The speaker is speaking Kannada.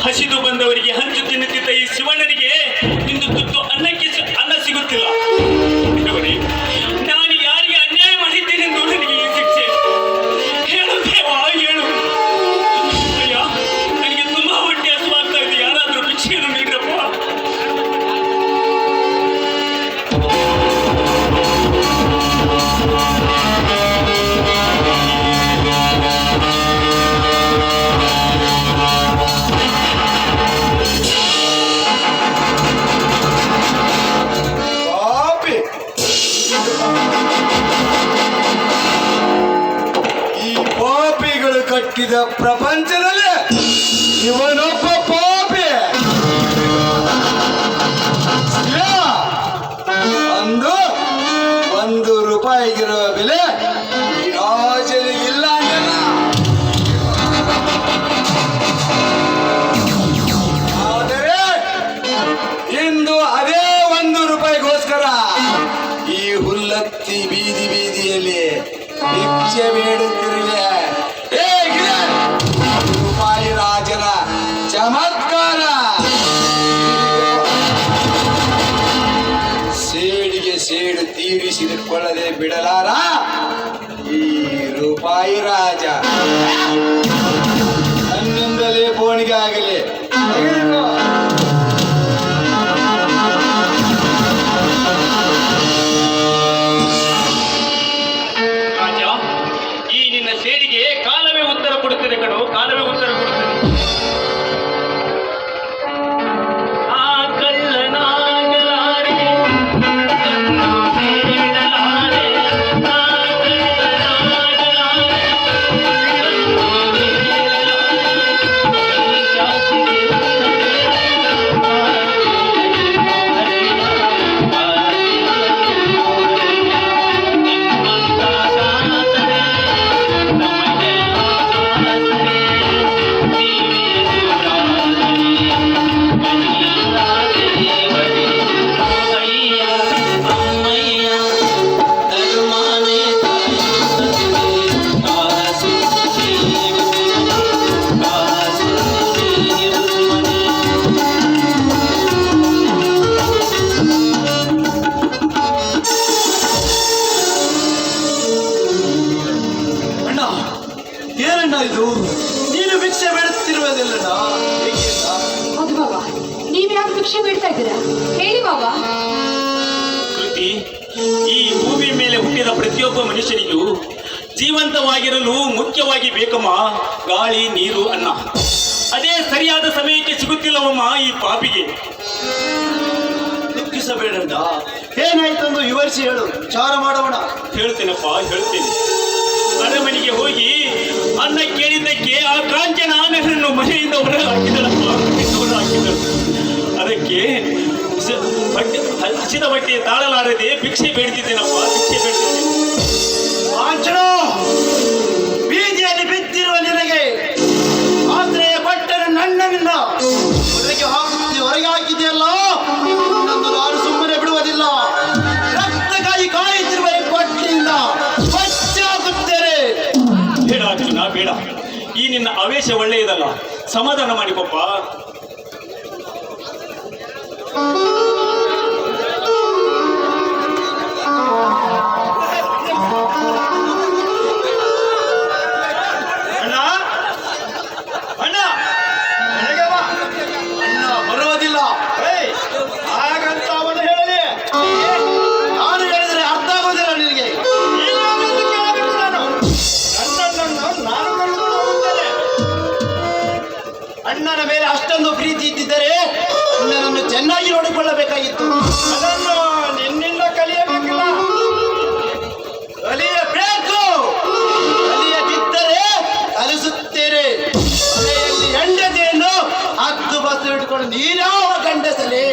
ಹಸಿದು ಬಂದವರಿಗೆ ಹಂಚು ತಿನ್ನುತ್ತಿದ್ದ ಈ ಶಿವಣ್ಣನಿಗೆ ಇಂದು ತುತ್ತು ಅನ್ನ ಸಿಗುತ್ತಿಲ್ಲ. ನಾನು ಯಾರಿಗೆ ಅನ್ಯಾಯ ಮಾಡಿದ್ದೇನೆಂದು ನನಗೆ ಈ ಶಿಕ್ಷೆ? ಹೇಳು ದೇವ, ಹೇಳು. ಅಯ್ಯ, ನನಗೆ ತುಂಬಾ ಹೊಟ್ಟೆ ಹಸುವಾಗ್ತಾ ಇದೆ. ಯಾರಾದ್ರೂ ಭಿಕ್ಷೆಯನ್ನು ನೀಡಪ್ಪ. ಕಟ್ಟಿದ ಪ್ರಪಂಚದಲ್ಲಿ ಇವನೊಬ್ಬ ಪಾಪಿ. ಅಂದು ₹1 ಬೆಲೆ ರಾಜನಿಗಿಲ್ಲ ಅಂದಲ್ಲ. ಆದರೆ ಇಂದು ಅದೇ ₹1ಗೋಸ್ಕರ ಈ ಹುಲ್ಲತ್ತಿ ಬೀದಿಯಲ್ಲಿ ಭಿಕ್ಷೆ ಬೇಡುತ್ತಿರುವೆ. ರೂಪಾಯಿ ರಾಜನ ಚಮತ್ಕಾರ. ಸೇಡಿಗೆ ಸೇಡು ತೀರಿಸಿಕೊಳ್ಳದೆ ಬಿಡಲಾರ ಈ ರೂಪಾಯಿ ರಾಜ. ನನ್ನಿಂದಲೇ ಬೋಣಿಗೆ ಆಗಲಿ. ಕಾಲವೇ ಉತ್ತರ ಕೊಡುತ್ತದೆ. ಆ ಕಳ್ಳನಾಗಲಾರೆ ಇದು ನೀನು ಭಿಕ್ಷೆ ಬೇಡುತ್ತಿರುವುದಿಲ್ಲ. ಹೌದು ಬಾಬಾ, ನೀವು ಯಾಕೆ ಭಿಕ್ಷೆ ಬೇಡ್ತಾ ಇದ್ದೀರಾ ಹೇಳಿ ಬಾಬಾ. ಕೃತಿ, ಈ ಭೂಮಿ ಮೇಲೆ ಹುಟ್ಟಿದ ಪ್ರತಿಯೊಬ್ಬ ಮನುಷ್ಯನಿಗೂ ಜೀವಂತವಾಗಿರಲು ಮುಖ್ಯವಾಗಿ ಬೇಕಮ್ಮ ಗಾಳಿ, ನೀರು, ಅನ್ನ. ಅದೇ ಸರಿಯಾದ ಸಮಯಕ್ಕೆ ಸಿಗುತ್ತಿಲ್ಲವಮ್ಮ ಈ ಪಾಪಿಗೆ. ದುಃಖಿಸಬೇಡಣ್ಣ, ಏನಾಯ್ತಂದು ವಿವರಿಸಿ ಹೇಳು, ವಿಚಾರ ಮಾಡೋಣ. ಹೇಳ್ತೇನಪ್ಪ, ಹೇಳ್ತೇನೆ. ಅರಮನೆಗೆ ಹೋಗಿ ಅನ್ನ ಕೇಳಿದ್ದಕ್ಕೆ ಆ ಕಾಂಚನ ನನ್ನನ್ನು ಮನೆಯಿಂದ ಹೊರ ಹಾಕಿದಳಪ್ಪ. ಅದಕ್ಕೆ ಹಸಿದ ಬಟ್ಟೆ ತಾಳಲಾರದೆ ಭಿಕ್ಷೆ ಬೇಡ್ತಿದ್ದೇನಪ್ಪ, ಭಿಕ್ಷೆ ಬೇಡ್ತಿದ್ದೇನೆ. ಕಾಂಚನ, ಬೀದಿಯಲ್ಲಿ ಬಿದ್ದಿರುವ ನಿನಗೆ ಆದ್ರೆ ಬಟ್ಟೆನ ನನ್ನನ್ನ ಹೊರಗೆ ಹಾಕಿದೆಯಲ್ಲ, ನನ್ನನ್ನು ನಾನು ಸುಮ್ಮನೆ ಬಿಡುವುದಿಲ್ಲ. ರಕ್ತಕಾಯಿ ಕಾಯುತ್ತಿರುವ ಬಟ್ಟೆಯಿಂದ ಬಚ್ಚಾಗುತ್ತೇನೆ. ಬೇಡ ಅರ್ಜುನ, ಬೇಡ. ಈ ನಿನ್ನ ಆವೇಶ ಒಳ್ಳೆಯದಲ್ಲ. ಸಮಾಧಾನ ಮಾಡಿ ಪಪ್ಪ. ಬರುವುದಿಲ್ಲ ಹಾಗಂತ ಅವನು ಹೇಳಲಿ. ನಾನು ಹೇಳಿದರೆ ಅರ್ಥ ಆಗೋದಿಲ್ಲ ನಿನಗೆ. ಅಣ್ಣನ ಮೇಲೆ ಅಷ್ಟೊಂದು ಪ್ರೀತಿ ಇದ್ದಿದ್ದರೆ ಅಣ್ಣನನ್ನು ಚೆನ್ನಾಗಿ ನೋಡಿಕೊಳ್ಳಬೇಕಾಗಿತ್ತು. ಅದನ್ನು ನಿನ್ನಿಂದ ಕಲಿಯಬೇಕಿಲ್ಲ. ಕಲಿಯಬೇಕು. ಕಲಿಯದಿದ್ದರೆ ಕಲಿಸುತ್ತೇನೆ. ಮನೆಯಲ್ಲಿ ಹೆಂಡತಿಯನ್ನು 10 ಬಸ್ ಇಟ್ಕೊಂಡು ನೀರ್ಯಾವ ಗಂಡಸಲಿ